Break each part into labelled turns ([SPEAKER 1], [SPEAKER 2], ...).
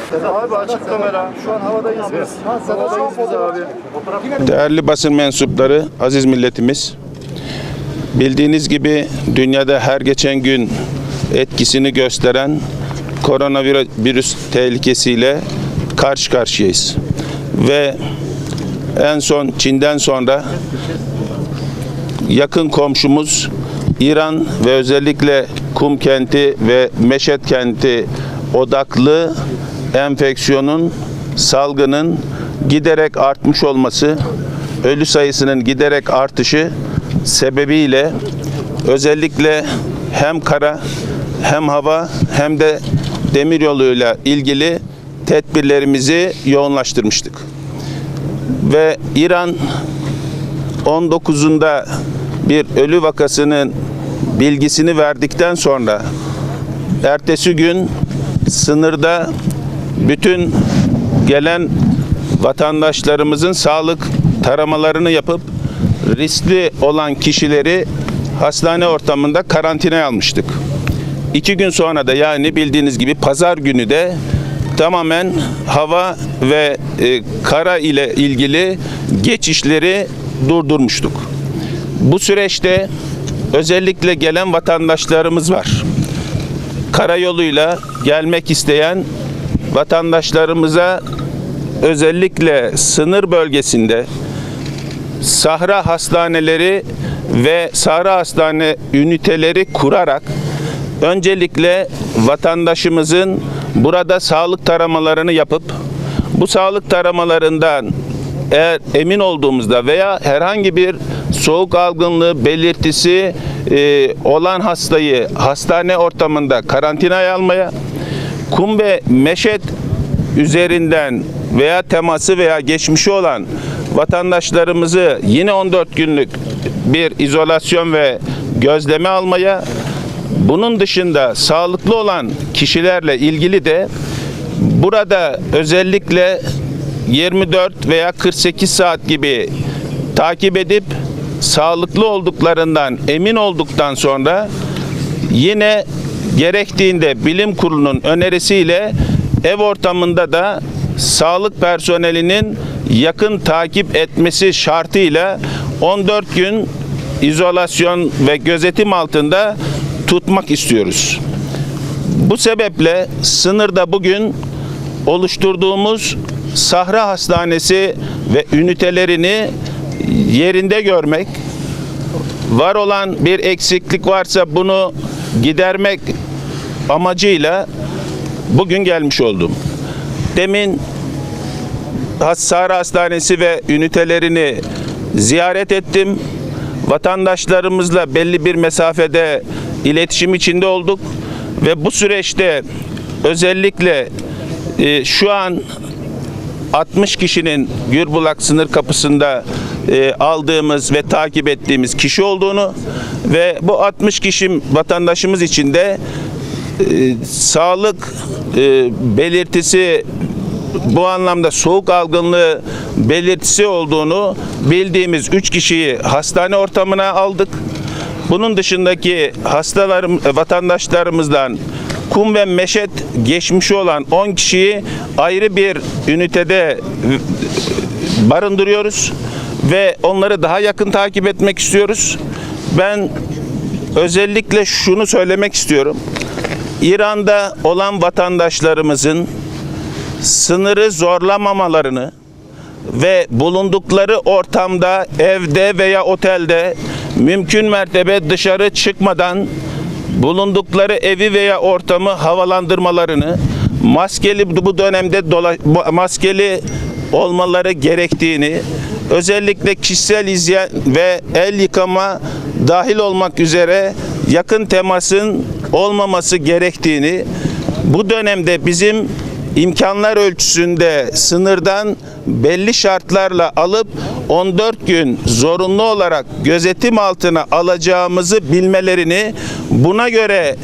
[SPEAKER 1] Abi açık kamera. Şu an havadayız biz. Havadayız biz abi.
[SPEAKER 2] Değerli basın mensupları, aziz milletimiz, bildiğiniz gibi dünyada her geçen gün etkisini gösteren koronavirüs tehlikesiyle karşı karşıyayız. Ve en son Çin'den sonra yakın komşumuz İran ve özellikle Kum kenti ve Meşet kenti odaklı enfeksiyonun, salgının giderek artmış olması, ölü sayısının giderek artışı sebebiyle özellikle hem kara hem hava hem de demiryoluyla ilgili tedbirlerimizi yoğunlaştırmıştık. Ve İran 19'unda bir ölü vakasının bilgisini verdikten sonra ertesi gün sınırda bütün gelen vatandaşlarımızın sağlık taramalarını yapıp riskli olan kişileri hastane ortamında karantinaya almıştık. 2 gün sonra da, yani bildiğiniz gibi pazar günü de tamamen hava ve kara ile ilgili geçişleri durdurmuştuk. Bu süreçte özellikle gelen vatandaşlarımız var. Karayoluyla gelmek isteyen vatandaşlarımıza özellikle sınır bölgesinde sahra hastaneleri ve sahra hastane üniteleri kurarak öncelikle vatandaşımızın burada sağlık taramalarını yapıp bu sağlık taramalarından eğer emin olduğumuzda veya herhangi bir soğuk algınlığı belirtisi olan hastayı hastane ortamında karantinaya almaya, Kum ve Meşet üzerinden veya teması veya geçmişi olan vatandaşlarımızı yine 14 günlük bir izolasyon ve gözleme almaya, bunun dışında sağlıklı olan kişilerle ilgili de burada özellikle 24 veya 48 saat gibi takip edip sağlıklı olduklarından emin olduktan sonra yine gerektiğinde bilim kurulunun önerisiyle ev ortamında da sağlık personelinin yakın takip etmesi şartıyla 14 gün izolasyon ve gözetim altında tutmak istiyoruz. Bu sebeple sınırda bugün oluşturduğumuz Sahra Hastanesi ve ünitelerini yerinde görmek, var olan bir eksiklik varsa bunu gidermek amacıyla bugün gelmiş oldum. Demin Sahra Hastanesi ve ünitelerini ziyaret ettim. Vatandaşlarımızla belli bir mesafede iletişim içinde olduk ve bu süreçte özellikle şu an 60 kişinin Gürbulak sınır kapısında aldığımız ve takip ettiğimiz kişi olduğunu ve bu 60 kişi vatandaşımız için de sağlık belirtisi, bu anlamda soğuk algınlığı belirtisi olduğunu bildiğimiz 3 kişiyi hastane ortamına aldık. Bunun dışındaki vatandaşlarımızdan Kum ve Meşet geçmişi olan 10 kişiyi ayrı bir ünitede barındırıyoruz ve onları daha yakın takip etmek istiyoruz. Ben özellikle şunu söylemek istiyorum. İran'da olan vatandaşlarımızın sınırı zorlamamalarını ve bulundukları ortamda, evde veya otelde mümkün mertebe dışarı çıkmadan bulundukları evi veya ortamı havalandırmalarını, maskeli bu dönemde maskeli olmaları gerektiğini, özellikle kişisel hijyen ve el yıkama dahil olmak üzere yakın temasın olmaması gerektiğini, bu dönemde bizim imkanlar ölçüsünde sınırdan belli şartlarla alıp 14 gün zorunlu olarak gözetim altına alacağımızı bilmelerini, buna göre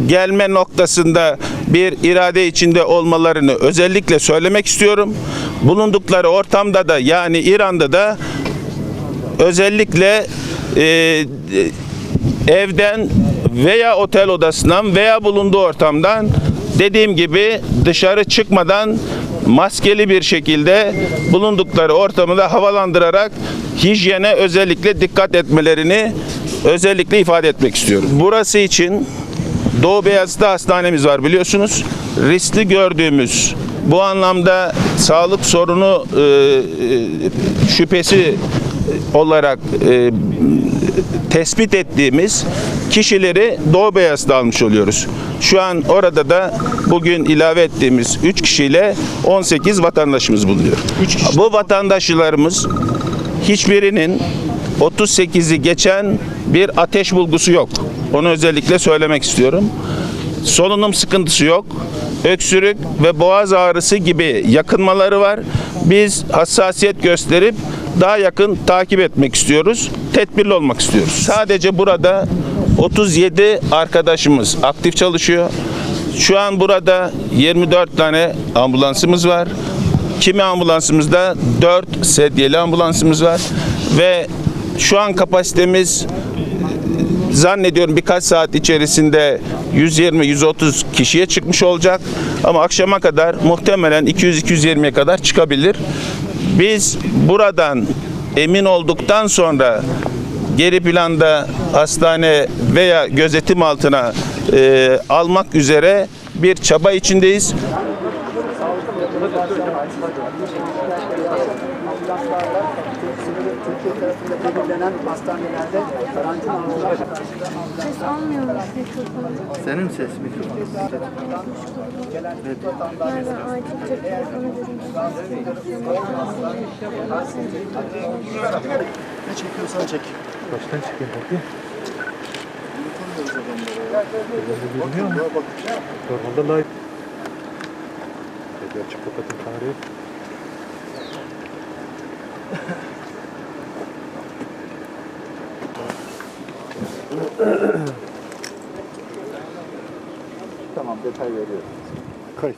[SPEAKER 2] gelme noktasında bir irade içinde olmalarını özellikle söylemek istiyorum. Bulundukları ortamda da, yani İran'da da özellikle evden veya otel odasından veya bulunduğu ortamdan dediğim gibi dışarı çıkmadan maskeli bir şekilde bulundukları ortamı da havalandırarak hijyene özellikle dikkat etmelerini özellikle ifade etmek istiyorum. Burası için Doğu Beyazıt'ta hastanemiz var biliyorsunuz. Riskli gördüğümüz bu anlamda sağlık sorunu şüphesi olarak tespit ettiğimiz kişileri Doğu Beyazıt'ta almış oluyoruz. Şu an orada da bugün ilave ettiğimiz 3 kişiyle 18 vatandaşımız bulunuyor. Bu vatandaşlarımız hiçbirinin 38'i geçen bir ateş bulgusu yok. Onu özellikle söylemek istiyorum. Solunum sıkıntısı yok. Öksürük ve boğaz ağrısı gibi yakınmaları var. Biz hassasiyet gösterip daha yakın takip etmek istiyoruz. Tedbirli olmak istiyoruz. Sadece burada 37 arkadaşımız aktif çalışıyor. Şu an burada 24 tane ambulansımız var. Kimi ambulansımızda 4 sedyeli ambulansımız var ve şu an kapasitemiz zannediyorum birkaç saat içerisinde 120-130 kişiye çıkmış olacak. Ama akşama kadar muhtemelen 200-220'ye kadar çıkabilir. Biz buradan emin olduktan sonra geri planda hastane veya gözetim altına almak üzere bir çaba içindeyiz.
[SPEAKER 3] Türkiye tarafında belirlenen hastanelerde karantina alınacak.
[SPEAKER 4] Ses almıyormuş mikrofonu.
[SPEAKER 1] Senin ses mikrofonu.
[SPEAKER 4] Yani acil cep telefonu
[SPEAKER 3] Ne çekiyorsan çek.
[SPEAKER 1] Baştan çıkayım bakayım. Bilmiyor musun? Normalde live. Açık kapatın kamerayı.
[SPEAKER 3] Tamam, detay veriyorum.
[SPEAKER 1] Kayıt.